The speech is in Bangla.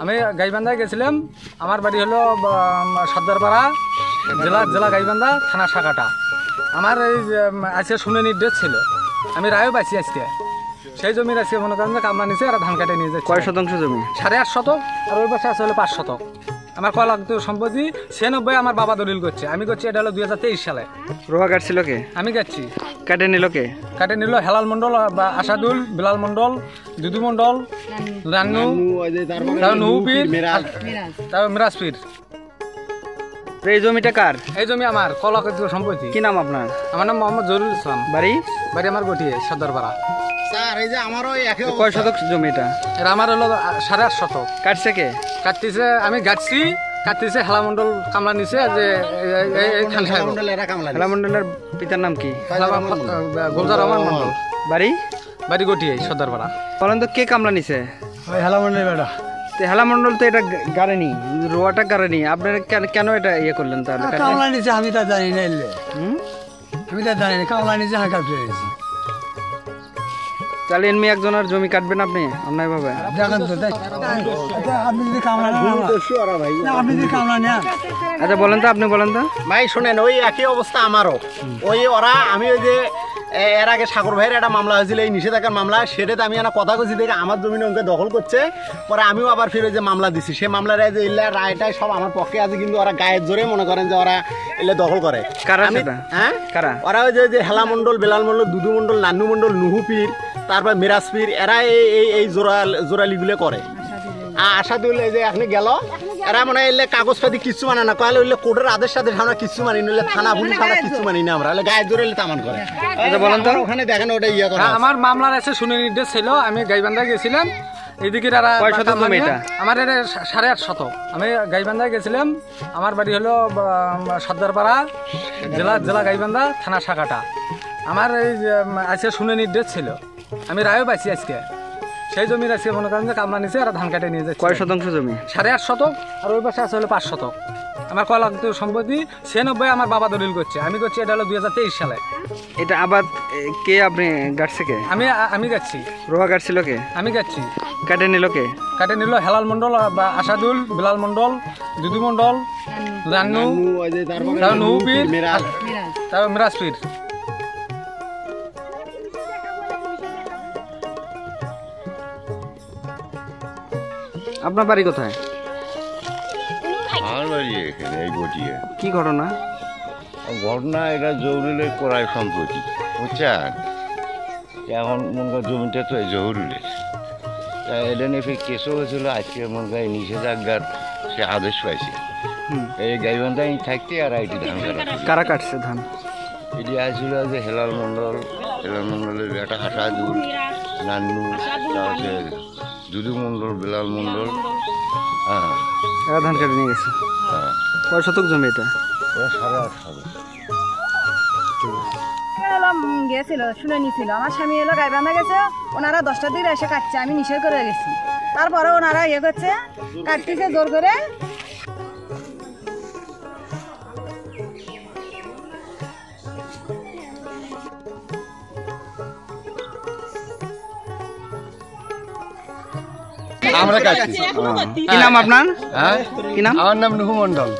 আমি গাইবান্ধায় গেছিলাম। আমার বাড়ি হলো সর্দারপাড়া, জেলা গাইবান্ধা, থানা শাখাটা। আমার এই আজকে শুনানির ডেট ছিল, আমি রায়ও পাইছি আজকে। সেই জমির আজকে মনে করেন যে কামলা নিচে আর ধান কাটে নিয়ে যাচ্ছে। কয় শতাংশ জমি? 8.5 শতক, আর ওই পাশে আছে হলো 5 শতক। আমার কয় লাখ সম্পত্তি 96 আমার বাবা দলিল করছে, আমি করছি এটা হলো 2023 সালে। রোহা কাটছিল কে? আমি কাটছি। কাটে নিল কে? কাটে নিল হেলাল মন্ডল, আসাদুল, বিলাল মন্ডল, দুদু মন্ডল, রান্নু, নুপীর, তারপর মিরাজ পীর। এই জমিটা কার? এই জমি আমার কলাকৃত সম্পত্তি। কি নাম আপনার? আমার নাম মোহাম্মদ জহুরুল ইসলাম। বাড়ি? বাড়ি আমার গটিয়ে সর্দারপাড়া। কয় শতক জমি এটা? এটা আমার হলো 8.5 শতক। কাটছে কে? কাটতেছে আমি গাছছি, কাটতেছে হেলা মন্ডল কামলা নিছে যে খান সাহেব। হেলা মন্ডলের পিতার নাম কি? গোলজার রহমান মন্ডল। বাড়ি? বাড়ি গটিয়ে সর্দারপাড়া। বলেন তো কে কামলা নিছে? হেলা মন্ডলের বেটা। হেলা মন্ডল তো এটা গাড়েনি, রোয়াটা গাড়েনি, আপনারা কেন এটা ইয়ে করলেন তাহলে? কামলা নিছে আমি তা জানি না, আমি তা জানি না কামলা নিছে হ্যাঁ কাটতে নিছি। তাহলে এমনি একজনের জমি কাটবেন আপনি অন্যায় ভাবে? দেখেন তো আপনি যদি কামলা আপনি যদি কামলা নেন। আচ্ছা বলেন তো, আপনি বলেন তো ভাই। শোনেন, ওই একই অবস্থা আমারও। ওই ওরা আমি ওই যে এর আগে সাগর ভাইয়ের একটা মামলা হয়েছিল, এই নিষেধাজ্ঞার মামলা, সেটাতে আমি একটা কথা কইছি দেখে আমার জমি ওকে দখল করছে। পরে আমিও আবার ফিরে যে মামলা দিছি, সেই মামলার যে ইল্লার রায়টাই সব আমার পক্ষে আছে, কিন্তু ওরা গায়ের জোরে মনে করেন যে ওরা এলে দখল করে। হ্যাঁ কারা? ওরা ওই যে হেলা মন্ডল, বেলাল মন্ডল, দুদু মন্ডল, নান্নু মন্ডল, নুহু পীর, তারপর মিরাজ পীর, এরা এই জোরালিগুলো করে। আসাদুল এই যে এখন গেল, এরা মানে এলে কাগজপাতি কিচ্ছু মানে না, কলে হইলে কোর্টের আদেশ সাথে আমরা কিচ্ছু মানি না, থানা পুলিশ আমরা কিচ্ছু মানি না, আমরা গায়ের জোরে তামান করে। আচ্ছা বলেন তো, ওখানে দেখেন ওটা ইয়ে করে। আমার মামলার আছে শুনানি নির্দেশ ছিল, আমি গাইবান্ধায় গেছিলাম। এইদিকে কয় শতক জমি এটা? আমার এটা 8.5 শতক। আমি গাইবান্ধায় গেছিলাম। আমার বাড়ি হলো সর্দারপাড়া, জেলা গাইবান্ধা, থানা শাখাটা। আমার এই আজকে শুনানি নির্দেশ ছিল, আমি রায়ও পাইছি আজকে। সেই জমির আজকে মনে করেন যে কামলা নিচে আর ধান কাটে নিয়ে যাচ্ছে। কয় শতাংশ জমি? 8.5 শতক, আর ওই পাশে আছে হলো 5 শতক। আমার কয় লাখ সম্পত্তি 96 আমার বাবা দলিল করছে, আমি করছি এটা হলো 2023 সালে। এটা আবার কে আপনি গাটছে কে? আমি গাচ্ছি। রোহা কাটছিল কে? আমি গাচ্ছি। কাটে নিল কে? কাটে নিল হেলাল মন্ডল, আসাদুল, বিলাল মন্ডল, দুদু মন্ডল, রান্নু, নুপীর, তারপর মিরাজ পীর। আপনার বাড়ি কোথায়? আমার বাড়ি এখানে এই গটিয়ে। কি ঘটনা? ঘটনা এটা জহুরুলের করায় সম্পত্তি, বুঝছেন? এখন মনে কর জমিটা তো জহুরুলের, এটা নিয়ে কেসও হয়েছিল। আজকে মনে কর নিষেধাজ্ঞার সে আদেশ পাইছে, এই গাইবান্ধায় থাকতে আর এটি ধান কাটা। কারা কাটছে ধান? এটি আসছিল যে হেলাল মন্ডলের বেটা হাসাদুল, নান্নু, তারপরে দুদু মন্ডল, বেলাল মন্ডল। হ্যাঁ, এরা ধান কাটে নিয়ে গেছে। হ্যাঁ। কয় শতক জমি এটা? 8.5 শতক। গেছিল শুনে ছিল, আমার স্বামী এলো গাইবান্ধা গেছে, ওনারা 10টার দিকে এসে কাটছে, আমি নিষেধ করে গেছি। তারপরে ওনারা ইয়ে করছে, কাটতেছে জোর করে। আমরা কাটছি। কি নাম আপনার? হ্যাঁ, কি নাম? আমার নাম নুহু মন্ডল।